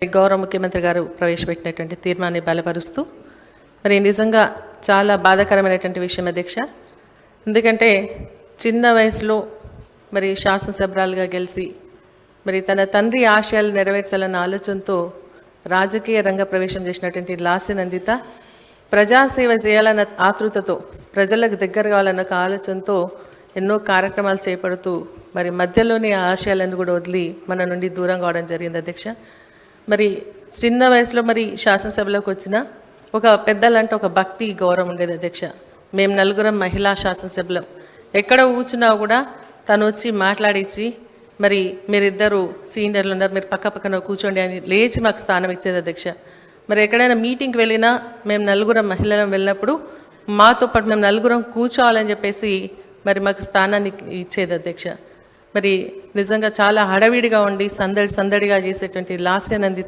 గౌరవ ముఖ్యమంత్రి గారు ప్రవేశపెట్టినటువంటి తీర్మానాన్ని బలపరుస్తూ మరి నిజంగా చాలా బాధాకరమైనటువంటి విషయం అధ్యక్ష. ఎందుకంటే చిన్న వయసులో మరి శాసనసభ్యురాలుగా గెలిచి మరి తన తండ్రి ఆశయాలు నెరవేర్చాలన్న ఆలోచనతో రాజకీయ రంగ ప్రవేశం చేసినటువంటి లాస్య నందిత ప్రజాసేవ చేయాలన్న ఆతృతతో ప్రజలకు దగ్గర కావాలన్న ఆలోచనతో ఎన్నో కార్యక్రమాలు చేపడుతూ మరి మధ్యలోని ఆశయాలను కూడా వదిలి మన నుండి దూరం కావడం జరిగింది అధ్యక్ష. మరి చిన్న వయసులో మరి శాసనసభలోకి వచ్చిన ఒక పెద్దలంటే ఒక భక్తి గౌరవం ఉండేది అధ్యక్ష. మేము నలుగురం మహిళా శాసనసభ్యులం, ఎక్కడ కూర్చున్నా కూడా తను వచ్చి మాట్లాడించి మరి మీరిద్దరు సీనియర్లు ఉన్నారు, మీరు పక్క పక్కన కూర్చోండి అని లేచి మాకు స్థానం ఇచ్చేది అధ్యక్ష. మరి ఎక్కడైనా మీటింగ్కి వెళ్ళినా మేము నలుగురం మహిళలం వెళ్ళినప్పుడు మాతో పాటు మేము నలుగురం కూర్చోవాలని చెప్పేసి మరి మాకు స్థానాన్ని ఇచ్చేది అధ్యక్ష. మరి నిజంగా చాలా హడావిడిగా ఉండి సందడిగా చేసేటువంటి లాస్య నందిత